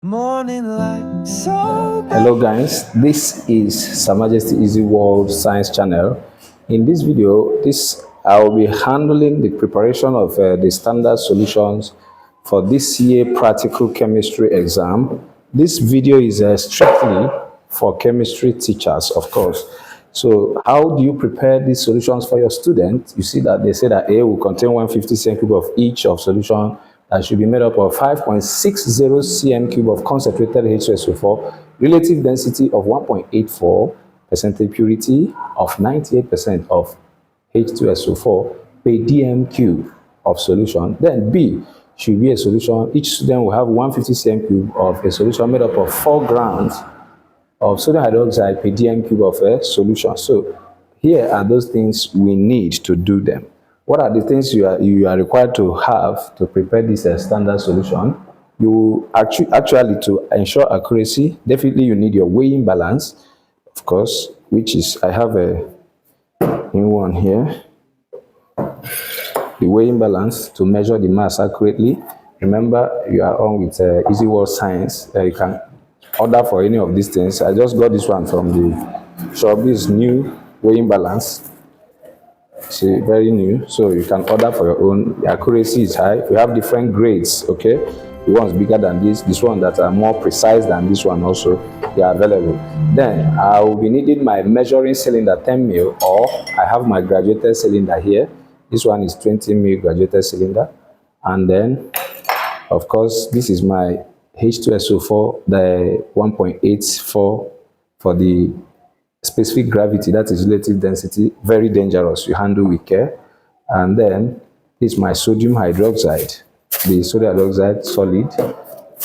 Morning light so Hello guys, this is Her Majesty Easy World Science Channel. In this video, I will be handling the preparation of the standard solutions for this year practical chemistry exam. This video is strictly for chemistry teachers, of course. So how do you prepare these solutions for your students? You see that they say that A will contain 150 cm cube of each of solution that should be made up of 5.60 cm cube of concentrated H₂SO₄, relative density of 1.84, percentage purity of 98% of H₂SO₄ per dm³ of solution. Then B should be a solution. Each student will have 150 cm cube of a solution made up of 4 grams of sodium hydroxide per dm³ of a solution. So here are those things we need to do them. What are the things you are required to have to prepare this standard solution? You actually to ensure accuracy, definitely you need your weighing balance, of course, which is, I have a new one here. The weighing balance to measure the mass accurately. Remember, you are on with Easy World Science. You can order for any of these things. I just got this one from the shop. This new weighing balance. See, very new, so you can order for your own. The accuracy is high. We have different grades, okay? The ones bigger than this one that are more precise than this one also, they are available. Then I will be needing my measuring cylinder 10 mil, or I have my graduated cylinder here. This one is 20 mil graduated cylinder. And then, of course, this is my H₂SO₄, the 1.84 for the specific gravity, that is relative density, very dangerous. You handle with care. And then this is my sodium hydroxide, the sodium hydroxide solid.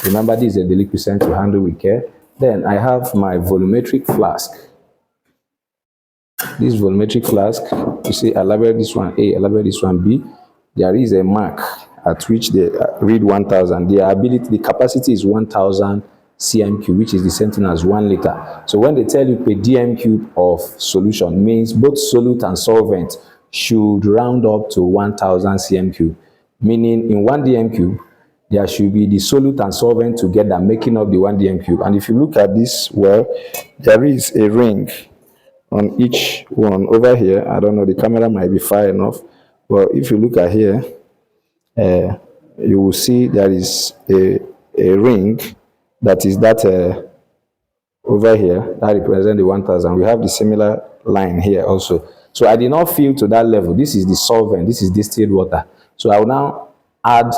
Remember, this is a deliquescent to handle with care. Then I have my volumetric flask. This volumetric flask, you see, I label this one A, I label this one B. There is a mark at which they read 1000. The capacity is 1000 cm3, which is the same thing as 1 liter. So when they tell you per dm³ of solution, means both solute and solvent should round up to 1000 cm3, meaning in 1 dm³, there should be the solute and solvent together making up the 1 dm³. And if you look at this well, there is a ring on each one over here. I don't know, the camera might be far enough, but if you look at here, you will see there is a ring that is that over here that represents the 1000. We have the similar line here also. So I did not fill to that level. This is the solvent, this is distilled water. So I will now add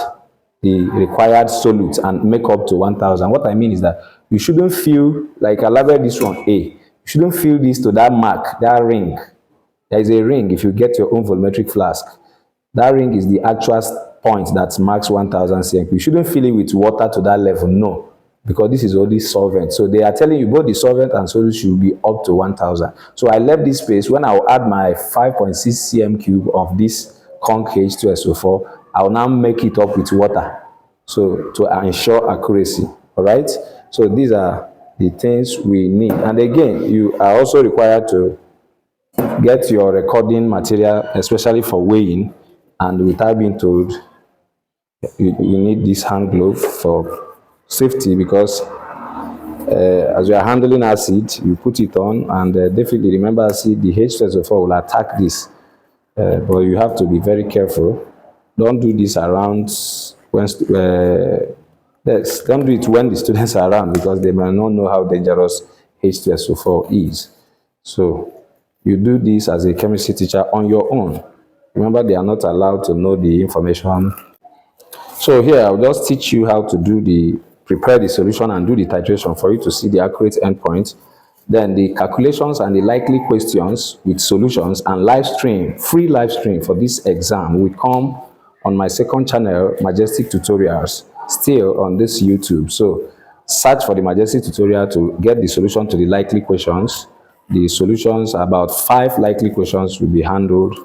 the required solute and make up to 1000. What I mean is that you shouldn't fill, like I labeled this one A, you shouldn't fill this to that mark, that ring. There is a ring if you get your own volumetric flask. That ring is the actual point that marks 1000 cm. You shouldn't fill it with water to that level, no, because this is only solvent. So they are telling you both the solvent and solute should be up to 1000. So I left this space. When I will add my 5.6 cm³ of this conc.H₂SO₄, I will now make it up with water, so to ensure accuracy. All right, so these are the things we need. And again, you are also required to get your recording material, especially for weighing, and without being told, you need this hand glove for safety, because as you are handling acid, you put it on, and definitely remember, acid, the H₂SO₄ will attack this, but you have to be very careful. Don't do this around when don't do it when the students are around, because they may not know how dangerous H₂SO₄ is. So you do this as a chemistry teacher on your own. Remember, they are not allowed to know the information. So here, I'll just teach you how to prepare the solution and do the titration for you to see the accurate endpoint. Then the calculations and the likely questions with solutions and live stream, free live stream for this exam will come on my second channel, Majestic Tutorials, still on this YouTube. So search for the Majestic Tutorial to get the solution to the likely questions. The solutions, about 5 likely questions, will be handled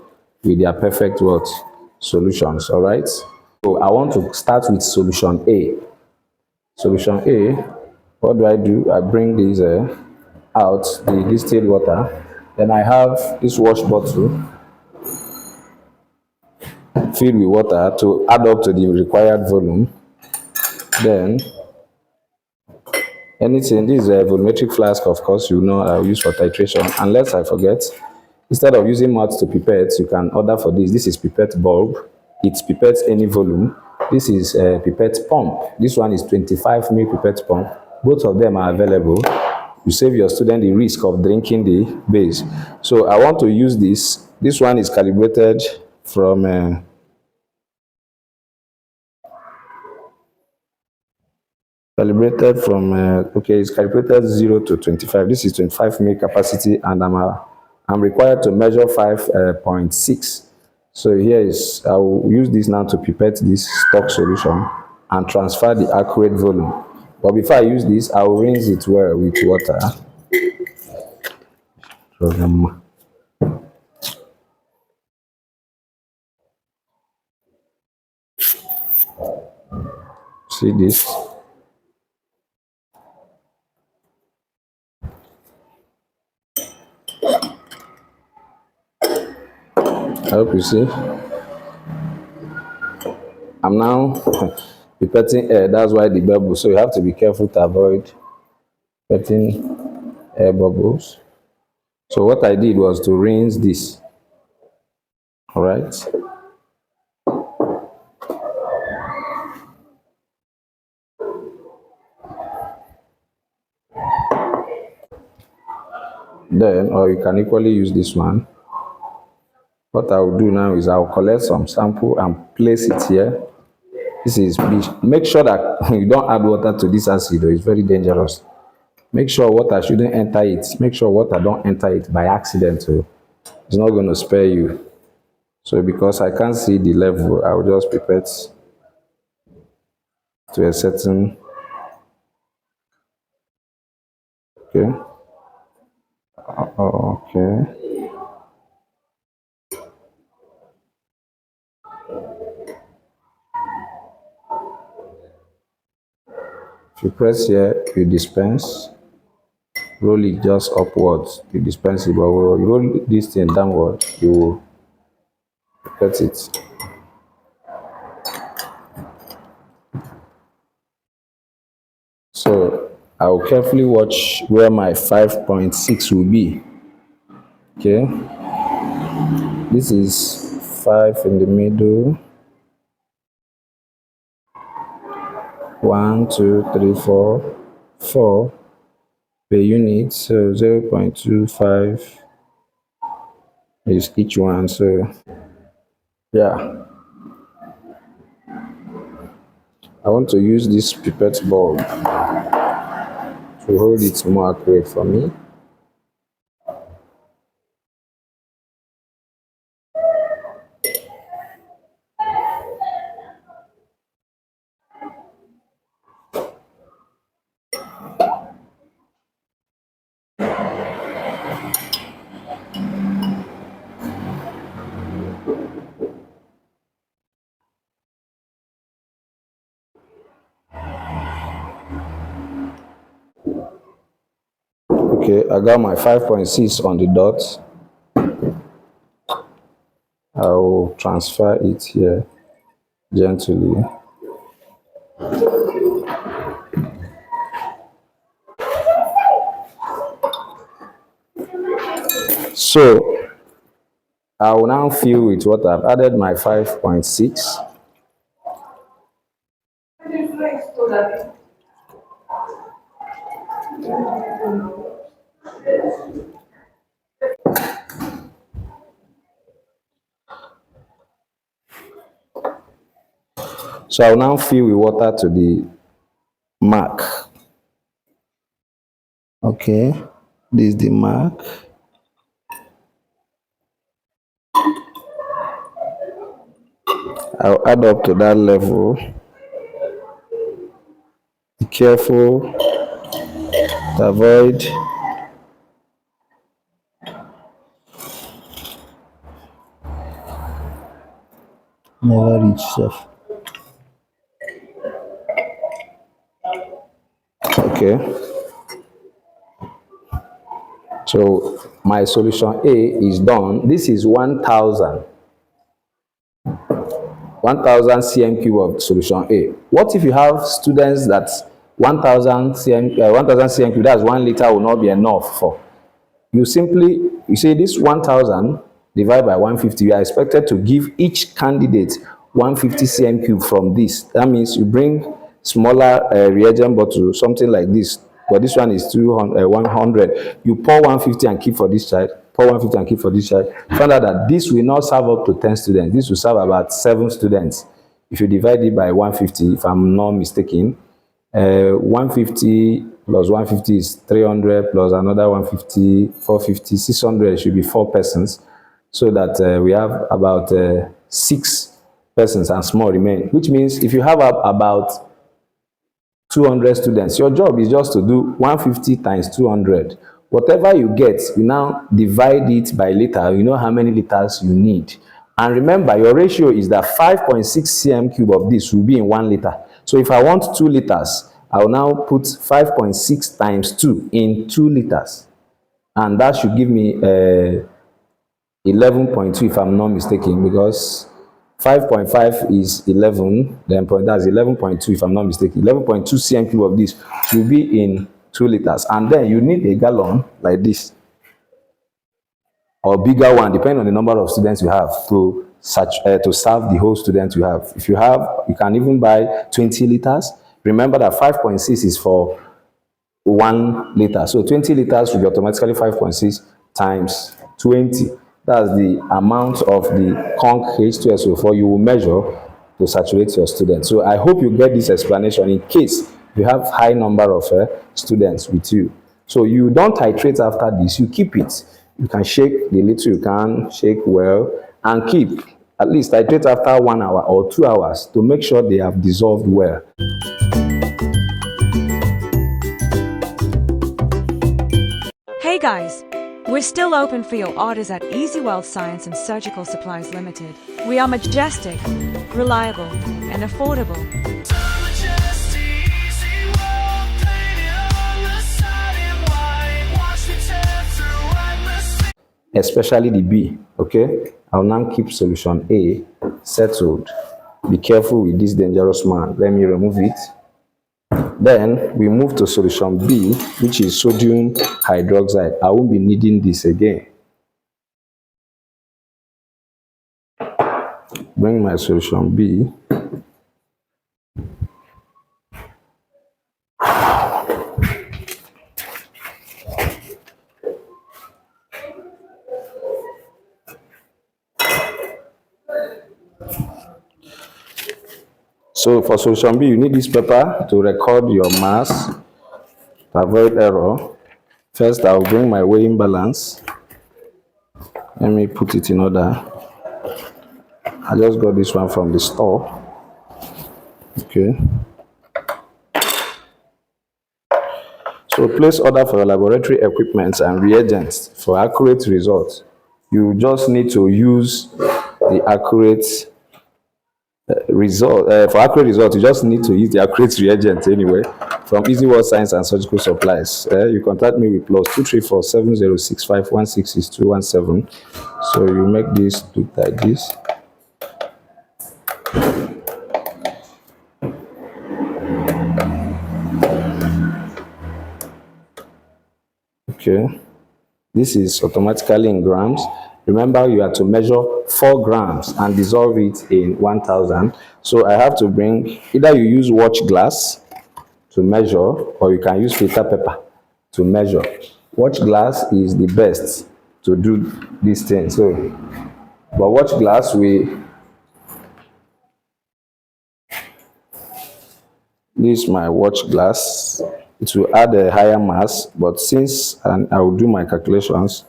with their perfect what solutions. All right, so I want to start with solution A. Solution A, what do? I bring this out, the distilled water. Then I have this wash bottle filled with water to add up to the required volume. Then anything. This is a volumetric flask, of course, you know, I'll use for titration. Unless I forget, instead of using mouth to pipette, you can order for this. This is pipette bulb. It pipettes any volume. This is a pipette pump. This one is 25 ml pipette pump. Both of them are available. You save your student the risk of drinking the base. So I want to use this. This one is calibrated from okay, it's calibrated 0 to 25. This is 25 ml capacity, and I'm required to measure 5.6. So here is, I will use this now to pipette this stock solution and transfer the accurate volume. But before I use this, I will rinse it well with water. See this? I hope you see. I'm now pipetting air. That's why the bubble. So you have to be careful to avoid pipetting air bubbles. So what I did was to rinse this. All right. Then, or you can equally use this one. What I will do now is I will collect some sample and place it here. This is, make sure that you don't add water to this acid, it's very dangerous. Make sure water shouldn't enter it. Make sure water don't enter it by accident. So it's not going to spare you. So because I can't see the level, I will just pipette to a certain, okay. Okay. If you press here, you dispense. Roll it just upwards, you dispense it. But when you roll this thing downward, you will pipette it. So I will carefully watch where my 5.6 will be. Okay. This is 5 in the middle. 1, 2, 3, 4, 4 per unit. So 0.25 is each one. So yeah, I want to use this pipette bulb to hold it more accurate for me. Okay, I got my 5.6 on the dot. I will transfer it here gently. So I will now fill with what I've added my 5.6. So I'll now fill with water to the mark. Okay, this is the mark. I'll add up to that level. Be careful to avoid never reach stuff. Okay. So my solution A is done. This is 1000 cm cube of solution A. What if you have students that 1000 cm3, that's 1 liter, will not be enough for. You see this 1000 divided by 150, you are expected to give each candidate 150 cm3 from this. That means you bring smaller reagent bottle, something like this, but this one is 100. You pour 150 and keep for this child, pour 150 and keep for this child. Find out that this will not serve up to 10 students. This will serve about 7 students. If you divide it by 150, if I'm not mistaken, 150 plus 150 is 300, plus another 150, 450, 600 should be 4 persons, so that we have about 6 persons and small remain, which means if you have about 200 students, your job is just to do 150 times 200. Whatever you get, you now divide it by liter. You know how many liters you need. And remember, your ratio is that 5.6 cm3 of this will be in 1 liter. So if I want 2 liters, I will now put 5.6 times 2 in 2 liters. And that should give me 11.2 if I'm not mistaken, because 5.5 is 11, then that's 11.2 if I'm not mistaken. 11.2 cm3 of this will be in 2 liters. And then you need a gallon like this, or bigger one, depending on the number of students you have, to serve the whole student you have. If you have, you can even buy 20 liters. Remember that 5.6 is for 1 liter. So 20 liters will be automatically 5.6 times 20. That's the amount of the conc.H₂SO₄ you will measure to saturate your students. So I hope you get this explanation in case you have high number of students with you. So you don't titrate after this, you keep it. You can shake the little you can, shake well, and keep. At least titrate after 1 hour or 2 hours to make sure they have dissolved well. Hey guys! We're still open for your orders at Easy Wealth Science and Surgical Supplies Limited. We are majestic, reliable, and affordable. Especially the B, okay? I'll now keep solution A settled. Be careful with this dangerous man. Let me remove it. Then we move to solution B, which is sodium hydroxide. I won't be needing this again. Bring my solution B. So for solution B, you need this paper to record your mass to avoid error. First, I'll bring my weighing balance. Let me put it in order. I just got this one from the store. Okay. So place order for your laboratory equipment and reagents for accurate results. You just need to use the accurate for accurate results, you just need to use the accurate reagent anyway from Easy Wealth Science and Surgical Supplies. You contact me with +234 7065 166217. So you make this look like this. Okay, this is automatically in grams. Remember, you have to measure 4 grams and dissolve it in 1000. So I have to bring, either you use watch glass to measure, or you can use filter paper to measure. Watch glass is the best to do this thing. So, but watch glass, this is my watch glass. It will add a higher mass, but since I will do my calculations,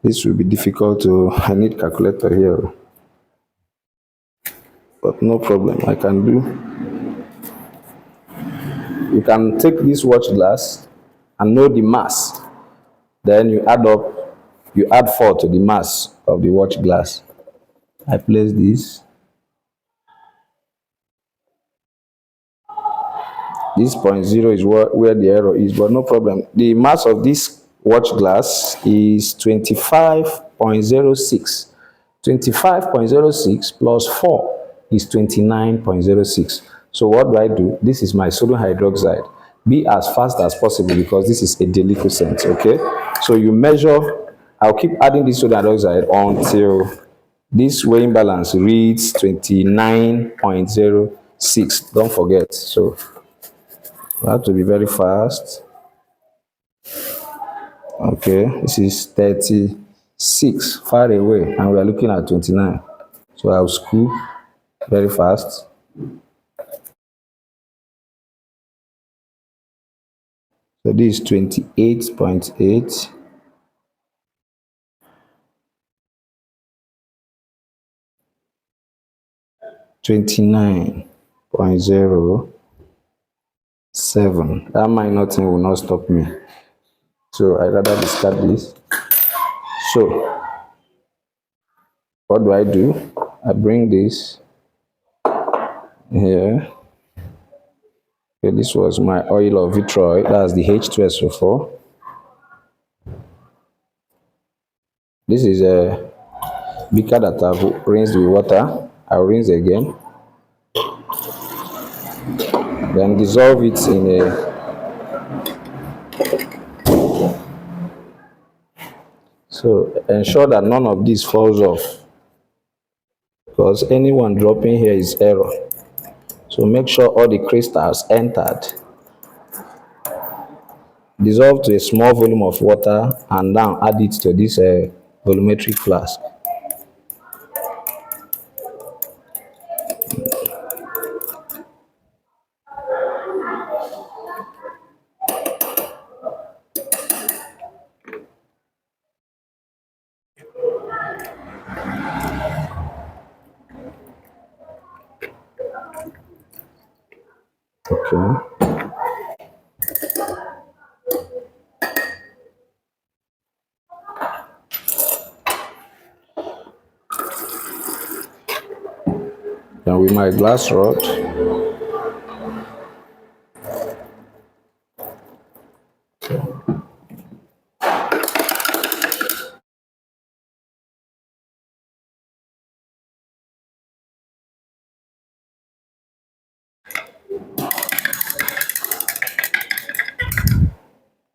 this will be difficult to, I need calculator here. But no problem, I can do. You can take this watch glass and know the mass. Then you add 4 to the mass of the watch glass. I place this. This 0.0 is where the error is, but no problem. The mass of this watch glass is 25.06. 25.06 plus 4 is 29.06. So what do? This is my sodium hydroxide. be as fast as possible because this is a deliquescent, okay? So you measure, I'll keep adding this sodium hydroxide until this weighing balance reads 29.06. Don't forget. So you have to be very fast. Okay, this is 36 far away, and we are looking at 29. So I'll scoop very fast. So this is 28.8. 29.07. That minor thing will not stop me. So I rather discard this. So what do? I bring this here. Okay, this was my oil of vitriol. That's the H₂SO₄. This is a beaker that I've rinsed with water. I'll rinse again. Then dissolve it in a so ensure that none of this falls off, because anyone dropping here is error. So make sure all the crystals entered. Dissolve to a small volume of water and now add it to this volumetric flask. Okay. Then with my glass rod,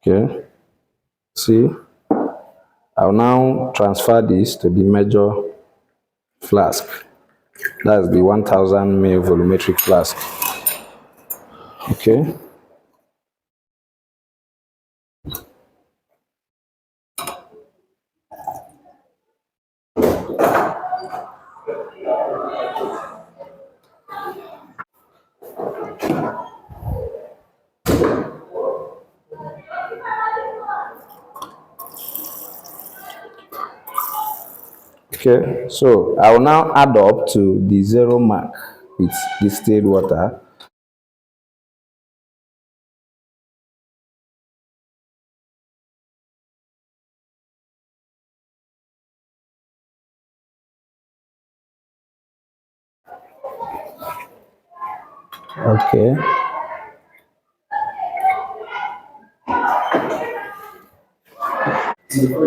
okay, see, I'll now transfer this to the major flask. That's the 1000 ml volumetric flask. Okay. Okay, so I will now add up to the 0 mark with distilled water. Okay.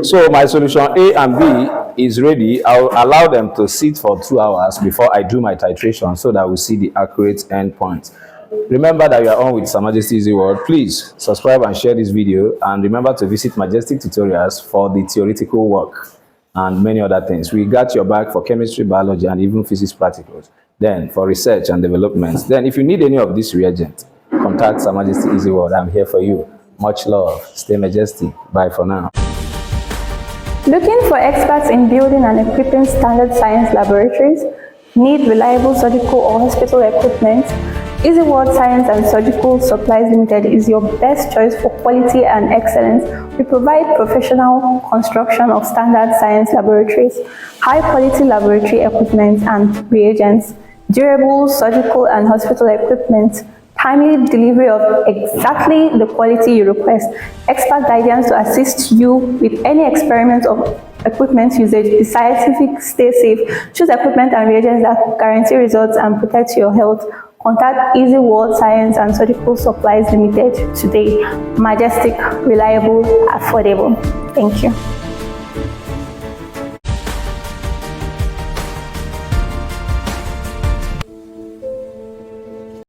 So my solution A and B is ready. I'll allow them to sit for 2 hours before I do my titration so that we see the accurate endpoint. Remember that you are on with Sir Majesty Easy World. Please subscribe and share this video, and remember to visit Majestic Tutorials for the theoretical work and many other things. We got your back for chemistry, biology, and even physics practicals. Then for research and development. Then if you need any of this reagent, contact Sir Majesty Easy World. I'm here for you. Much love. Stay majestic. Bye for now. Looking for experts in building and equipping standard science laboratories? Need reliable surgical or hospital equipment? Easy World Science and Surgical Supplies Limited is your best choice for quality and excellence. We provide professional construction of standard science laboratories, high-quality laboratory equipment and reagents, durable surgical and hospital equipment, timely delivery of exactly the quality you request, expert guidance to assist you with any experiment of equipment usage, be scientific, stay safe, choose equipment and reagents that guarantee results and protect your health. Contact Easy World Science and Surgical Supplies Limited today. Majestic, reliable, affordable. Thank you.